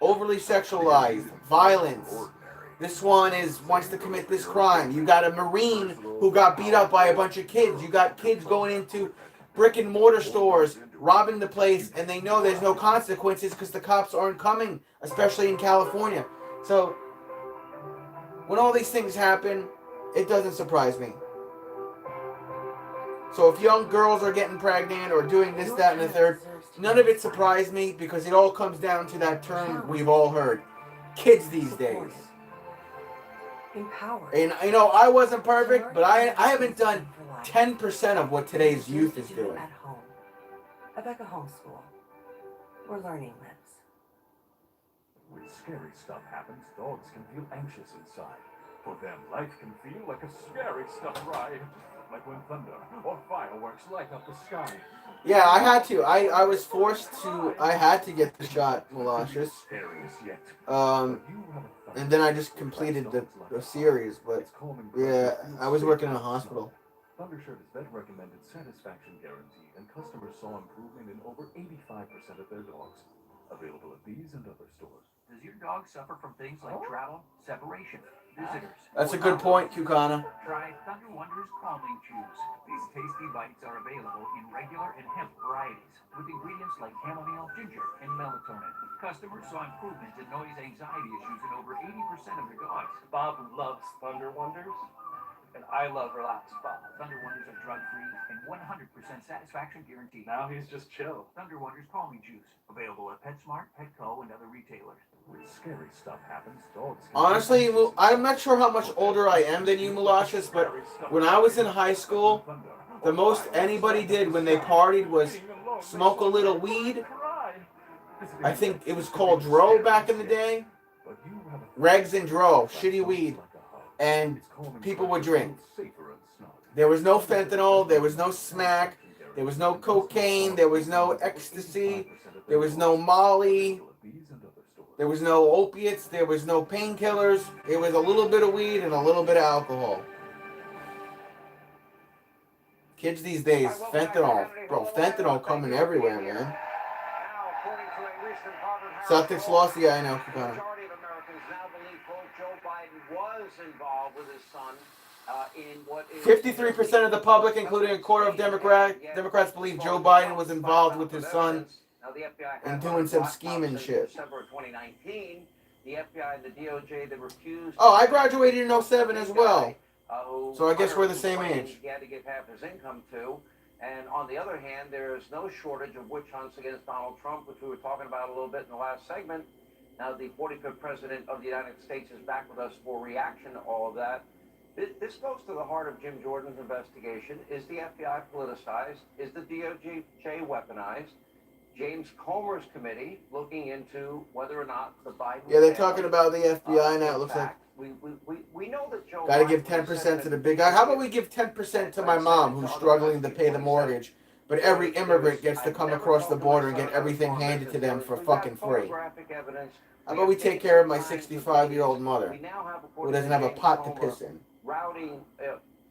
overly sexualized, violence. This one wants to commit this crime. You got a Marine who got beat up by a bunch of kids. You got kids going into brick and mortar stores, robbing the place, and they know there's no consequences because the cops aren't coming, especially in California. So when all these things happen, it doesn't surprise me. So if young girls are getting pregnant or doing this, that, and the third, none of it surprised me because it all comes down to that term we've all heard. Kids these days. Empowered. And you know, I wasn't perfect, but I haven't done 10% of what today's youth is doing. At home. Abeka Homeschool. Where learning lives. When scary stuff happens, dogs can feel anxious inside. For them, life can feel like a scary stuff ride. Like when thunder or fireworks light up the sky. Yeah, I had to. I was forced to. I had to get the shot, Malicious. And then I just completed the series. But yeah, I was working in a hospital. Thundershirt is vet recommended satisfaction guaranteed, and customers saw improvement in over 85% of their dogs. Available at these and other stores. Does your dog suffer from things like travel, separation, visitors? That's a good point, Kukana. Try Thunder Wonders Calming Chews. These tasty bites are available in regular and hemp varieties, with ingredients like chamomile, ginger, and melatonin. Customers saw improvements in noise anxiety issues in over 80% of their dogs. Bob loves Thunder Wonders, and I love Relax Bob. Thunder Wonders are drug-free and 100% satisfaction guaranteed. Now he's just chill. Thunder Wonders Calming Juice. Available at PetSmart, Petco, and other retailers. When scary stuff happens, dogs can... Honestly, I'm not sure how much older I am than you, Malicious, but when I was in high school, the most anybody did when they partied was smoke a little weed. I think it was called Dro back in the day. Regs and Dro, shitty weed. And people would drink. There was no fentanyl, there was no smack, there was no cocaine, there was no ecstasy, there was no Molly, there was no opiates, there was no painkillers. It was a little bit of weed and a little bit of alcohol. Kids these days, fentanyl. Bro, fentanyl coming everywhere, man. Celtics lost, yeah, I know. Majority of Americans now believe Joe Biden was involved with his son in what is 53% of the public, including a quarter of Democrats believe Joe Biden was involved with his son and doing some scheming shit. December of 2019, the FBI and the DOJ that refused. Oh, I graduated in 07 as well. So I guess we're the same age. He had to give half his income to. And on the other hand, there's no shortage of witch hunts against Donald Trump, which we were talking about a little bit in the last segment. Now, the 45th President of the United States is back with us for reaction to all of that. This goes to the heart of Jim Jordan's investigation. Is the FBI politicized? Is the DOJ weaponized? James Comer's committee looking into whether or not the Biden... Yeah, they're talking about the FBI now, it looks like. We know that Joe Gotta Biden give 10% to the big guy. How about we give 10% to my mom who's struggling to pay the mortgage, but every immigrant gets to come across the border and get everything handed to them for fucking free? How about we take care of my 65-year-old mother who doesn't have a pot to piss in? Routing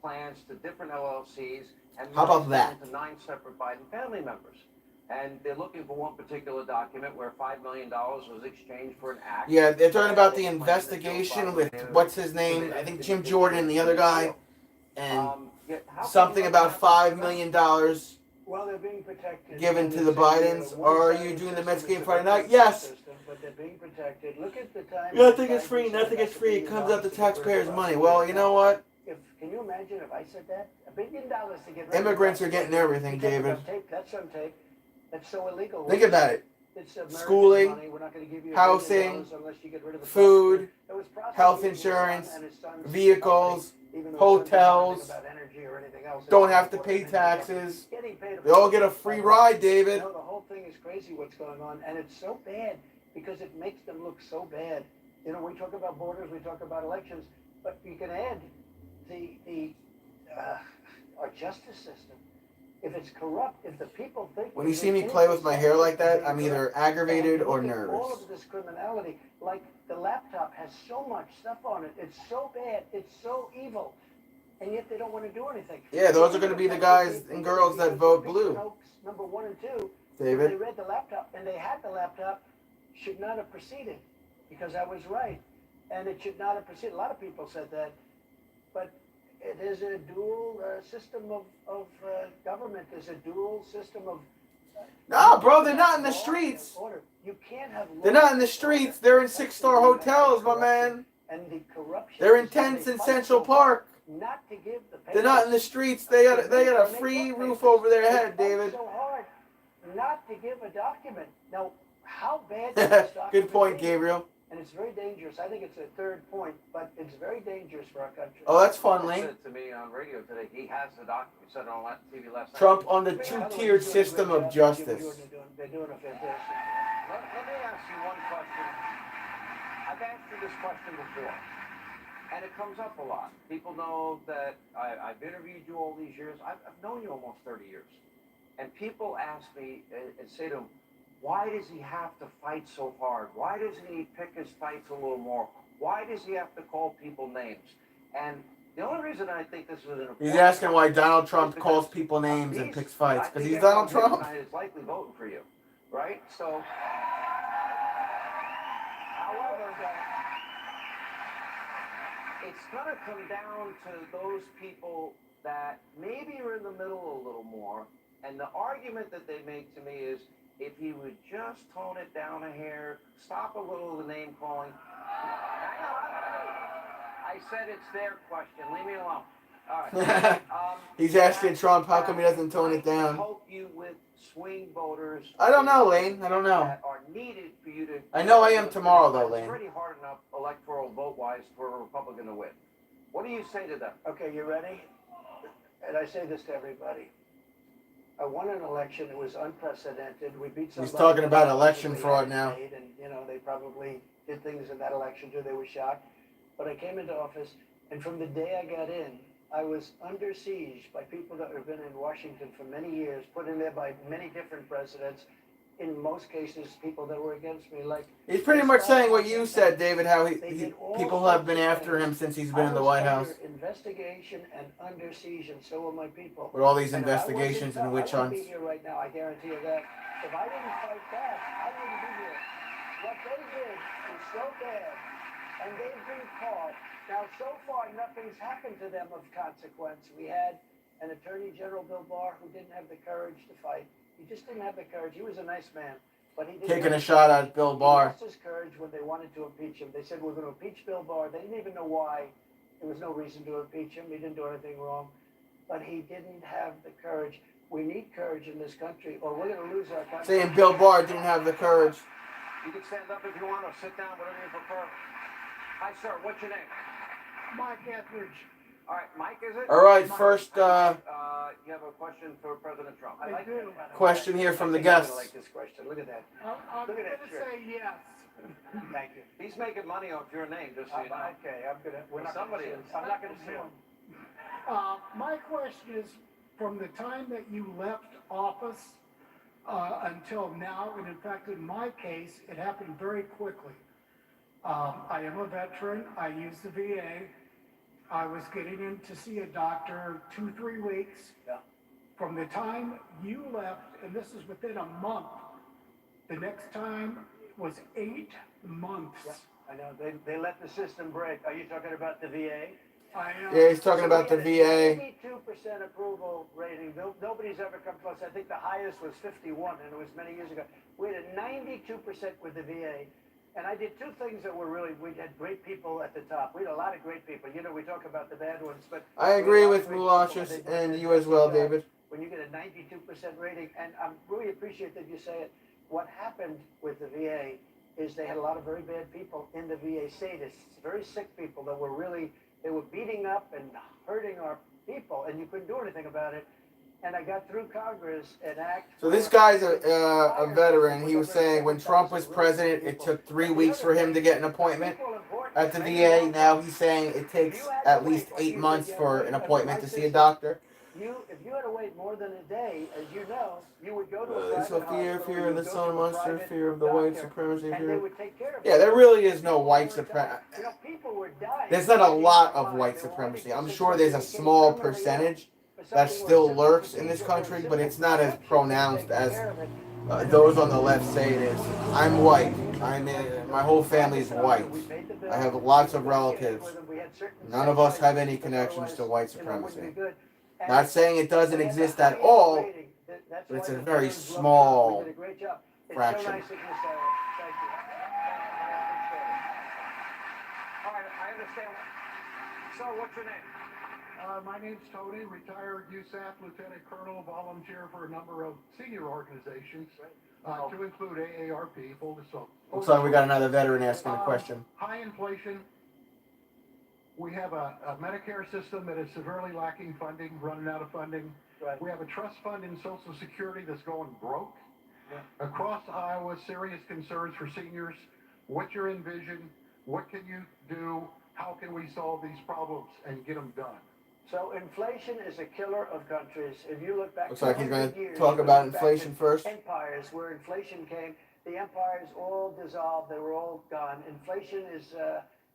plans to different LLCs and How about that? to 9 separate Biden family members. And they're looking for one particular document where $5 million was exchanged for an act. Yeah, they're talking about the investigation with, what's his name? I think Jim Jordan and the other guy. And something about $5 million Well, they're being protected. given to the Bidens. Or are you doing the Mets game Friday night? Yes. But they're being protected. Look at the time. Nothing is free. Nothing is free. It comes out the taxpayers' money. Well, you know what? Can you imagine if I said that? $1 billion to get rid Immigrants of are getting everything, David. That's on tape. That's so illegal. Think about it. It's American Schooling, money. We're not going to give you $1 housing, billion unless you get rid of the food, It was health insurance, and his son's vehicles, company, even though hotels, it's nothing about energy or anything else. don't have to pay taxes. Getting paid They all get a free ride, David. No, the whole thing is crazy what's going on, and it's so bad because it makes them look so bad. You know, we talk about borders, we talk about elections, but you can add our justice system. If it's corrupt, if the people think... When you see me play with my hair like that, I'm either aggravated or nervous. All of this criminality, like the laptop has so much stuff on it. It's so bad. It's so evil. And yet they don't want to do anything. Yeah, those are going to be the guys and girls that vote blue. Number 1 and 2. David. They read the laptop and they had the laptop. should not have proceeded because I was right. And it should not have proceeded. A lot of people said that. But it is a dual system of government. There's a dual system of... No, bro, they're not in the streets. Order. You can't have... They're not in the streets. They're in 6-star hotels, my man. And the corruption... They're in tents in Central Park. Not to give the They're not in the streets. They got a free roof over their head, David. So hard not to give a document. Now, how bad is this document? Good point, be? Gabriel. And it's very dangerous. I think it's a third point, but it's very dangerous for our country. Oh, that's fun, He Lane. said to me on radio today, he has the document. He said on TV last night. Trump on the two-tiered system of justice. They're doing a fantastic. Let me ask you one question. I've asked you this question before, and it comes up a lot. People know that I've interviewed you all these years. I've known you almost 30 years. And people ask me and say to them, why does he have to fight so hard? Why doesn't he pick his fights a little more? Why does he have to call people names? And the only reason I think this is an important... He's asking why Donald Trump calls people names and picks fights. Because he's Donald Trump. Is likely voting for you, right? So, however, it's going to come down to those people that maybe are in the middle a little more. And the argument that they make to me is, if he would just tone it down a hair, stop a little of the name calling. I said it's their question. Leave me alone. All right. He's asking Trump how come he doesn't tone it down. Help you with swing voters. I don't know, Lane. I don't know. That are needed for you to. I know I am tomorrow, though, Lane. It's pretty hard enough electoral vote-wise for a Republican to win. What do you say to them? Okay, you ready? And I say this to everybody. I won an election. It was unprecedented. We beat somebody. He's talking about election fraud now. And, you know, they probably did things in that election too. They were shocked. But I came into office, and from the day I got in, I was under siege by people that have been in Washington for many years, put in there by many different presidents. In most cases, people that were against me, like... He's pretty much saying what you said, David, how people have been after him since he's been in the White House. Investigation and under siege, and so were my people. With all these investigations and witch hunts. I hunts. wouldn't be here right now, I guarantee you that. If I didn't fight back, I wouldn't be here. What they did is so bad, and they've been caught. Now, so far, nothing's happened to them of consequence. We had an Attorney General, Bill Barr, who didn't have the courage to fight. He just didn't have the courage. He was a nice man, but he didn't. Taking a shot at Bill Barr. He lost his courage when they wanted to impeach him. They said, we're going to impeach Bill Barr. They didn't even know why. There was no reason to impeach him. He didn't do anything wrong. But he didn't have the courage. We need courage in this country, or we're going to lose our country. Saying Bill Barr didn't have the courage. You can stand up if you want, or sit down, whatever you prefer. Hi, sir. What's your name? Mike Etheridge. All right, Mike, is it? All right, first you have a question for President Trump. I do. question here from the guests. I like this question. Look at that. I'm Look going at to that shirt. say yes. Thank you. He's making money off your name, just so you know. Okay, I'm gonna. We're not Somebody gonna is. I'm not going to sue him. My question is, from the time that you left office until now, and in fact, in my case, it happened very quickly. I am a veteran. I use the VA. I was getting in to see a doctor 2-3 weeks. Yeah. From the time you left, and this is within a month, the next time was 8 months. Yeah, I know. They let the system break. Are you talking about the VA? I am. Yeah, he's talking about the VA. 82% approval rating. Nobody's ever come close. I think the highest was 51, and it was many years ago. We had a 92% with the VA. And I did two things that were really, we had great people at the top. We had a lot of great people. You know, we talk about the bad ones, but... I agree with Mouloudjian and you as well, David. When you get a 92% rating, and I really appreciate that you say it, what happened with the VA is they had a lot of very bad people in the VA statists, very sick people that were really, they were beating up and hurting our people, and you couldn't do anything about it. And I got through Congress an act. So this guy's a veteran. He was saying when Trump was president, it took 3 weeks for him to get an appointment at the VA. Now he's saying it takes at least 8 months for an appointment to see a doctor. If you had to wait more than a day, as you know, you would go to a So fear of the sun monster, fear of the white supremacy. and they would take care of Yeah, there really is no white supremacy. You know, people were dying. There's not a lot of white supremacy. I'm sure there's a small percentage that still lurks in this country, but it's not as pronounced as those on the left say it is. I'm white. My whole family is white. I have lots of relatives. None of us have any connections to white supremacy. Not saying it doesn't exist at all, but it's a very small fraction. All right, I understand. So, what's your name? My name's Tony, retired USAF Lieutenant Colonel, volunteer for a number of senior organizations, to include AARP, full disclosure. Looks like we got another veteran asking a question. High inflation. We have a Medicare system that is severely lacking funding, running out of funding. Right. We have a trust fund in Social Security that's going broke. Yeah. Across Iowa, serious concerns for seniors. What's your envision? What can you do? How can we solve these problems and get them done? So inflation is a killer of countries. If you look back, looks like he's going to talk about inflation first. Empires, where inflation came, the empires all dissolved. They were all gone. Inflation is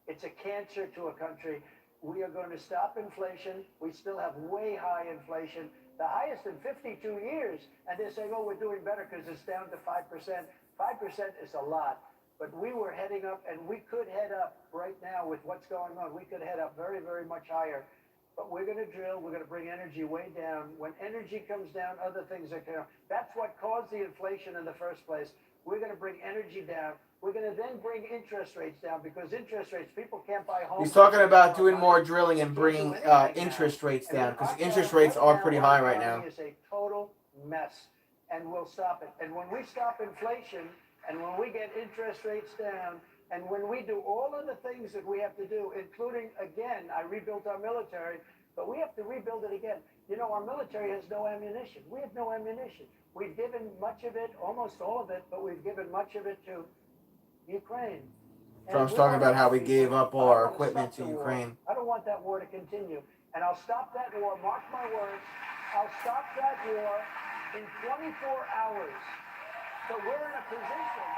it's a cancer to a country. We are going to stop inflation. We still have way high inflation, the highest in 52 years. And they're saying, oh, we're doing better because it's down to 5%. 5% is a lot. But we were heading up, and we could head up right now with what's going on. We could head up very, very much higher. But we're going to drill. We're going to bring energy way down. When energy comes down, other things are going to. That's what caused the inflation in the first place. We're going to bring energy down. We're going to then bring interest rates down because interest rates, people can't buy homes. He's talking about doing more drilling and bringing interest rates down because interest rates are pretty high right now. It's a total mess, and we'll stop it. And when we stop inflation, and when we get interest rates down, and when we do all of the things that we have to do, including, again, I rebuilt our military, but we have to rebuild it again. You know, our military has no ammunition. We have no ammunition. We've given much of it, almost all of it, but we've given much of it to Ukraine. Trump's talking about how we gave up all our equipment to Ukraine. I don't want that war to continue. And I'll stop that war, mark my words, I'll stop that war in 24 hours. So we're in a position.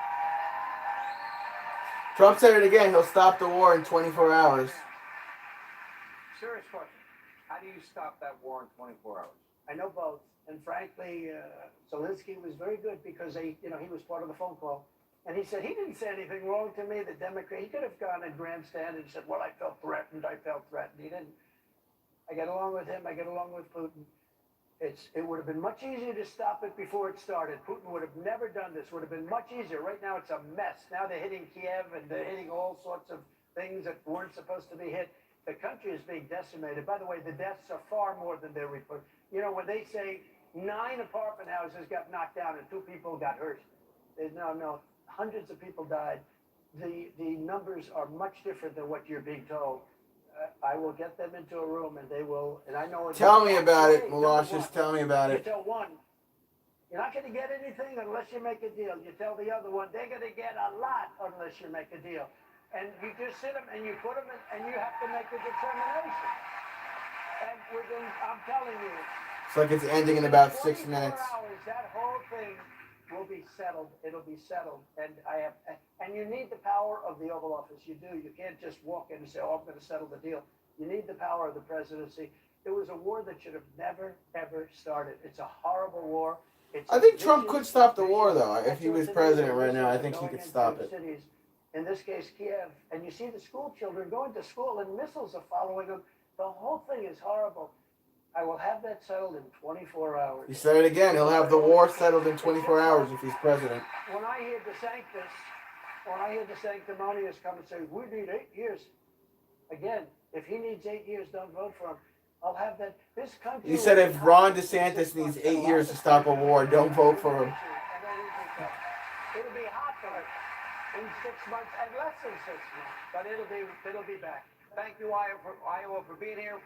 Trump said it again, he'll stop the war in 24 hours. Serious question. How do you stop that war in 24 hours? I know both. And frankly, Zelensky was very good because he was part of the phone call. And he said he didn't say anything wrong to me, the Democrat. He could have gone and grandstanded and said, well, I felt threatened. He didn't. I get along with him. I get along with Putin. It would have been much easier to stop it before it started. Putin would have never done this. Would have been much easier. Right now it's a mess. Now they're hitting Kiev and they're hitting all sorts of things that weren't supposed to be hit. The country is being decimated. By the way, the deaths are far more than they're reported. You know, when they say 9 apartment houses got knocked down and 2 people got hurt. No. Hundreds of people died. The numbers are much different than what you're being told. I will get them into a room and they will, and I know. Tell me about it, Miloshes. Tell me about it. You tell one, you're not going to get anything unless you make a deal. You tell the other one, they're going to get a lot unless you make a deal. And you just sit them and you put them in, and you have to make a determination. And I'm telling you. It's like it's ending in about 6 minutes. Hours, that whole thing will be settled. It'll be settled. And you need the power of the Oval Office. You do. You can't just walk in and say, oh, I'm going to settle the deal. You need the power of the presidency. It was a war that should have never, ever started. It's a horrible war. I think Trump could stop the war, though. If he was president right now, I think he could stop it. In this case, Kiev. And you see the school children going to school and missiles are following them. The whole thing is horrible. I will have that settled in 24 hours. He said it again. He'll have the war settled in 24 hours if he's president. When I hear the sanctimonious come and say, we need 8 years. Again, if he needs 8 years, don't vote for him. I'll have that. This country. He said if Ron DeSantis needs 8 years to stop a war, don't vote for him. It'll be hot for in 6 months and less than 6 months, but it'll be back. Thank you, Iowa, for being here.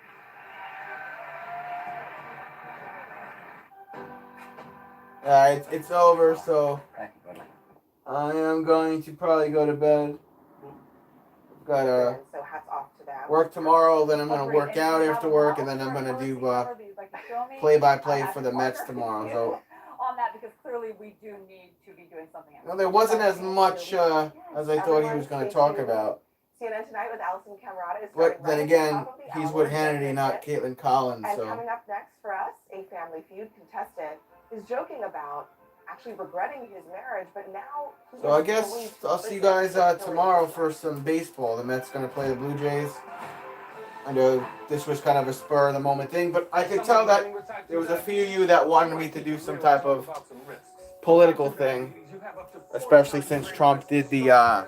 It's over, so I am going to probably go to bed. Got to work tomorrow, then I'm going to work out after work, and then I'm going to do play-by-play for the Mets tomorrow. So on that, because clearly we do need to be doing something. well, there wasn't as much as I thought he was going to talk about. CNN Tonight with Allison Camerata is But then again, he's with Hannity, not Caitlin Collins. And So coming up next for us, a Family Feud contestant is joking about actually regretting his marriage, but now he So I is guess going to I'll see you prison guys for tomorrow for some baseball. The Mets going to play the Blue Jays. I know this was kind of a spur of the moment thing, but I could tell that there was a few of you that wanted me to do some type of political thing, especially since Trump did the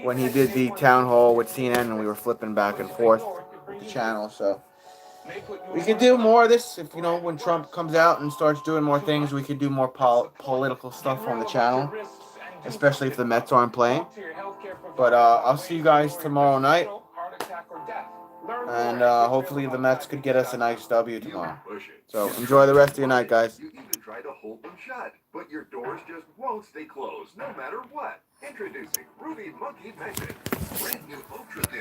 when he did the town hall with CNN and we were flipping back and forth with the channel. So we could do more of this if, you know, when Trump comes out and starts doing more things, we could do more political stuff on the channel, especially if the Mets aren't playing. But I'll see you guys tomorrow night. And hopefully the Mets could get us a nice W tomorrow. So enjoy the rest of your night, guys. You even try to hold them shut, but your doors just won't stay closed, no matter what. Introducing Ruby Monkey Magnet. Brand new ultra thin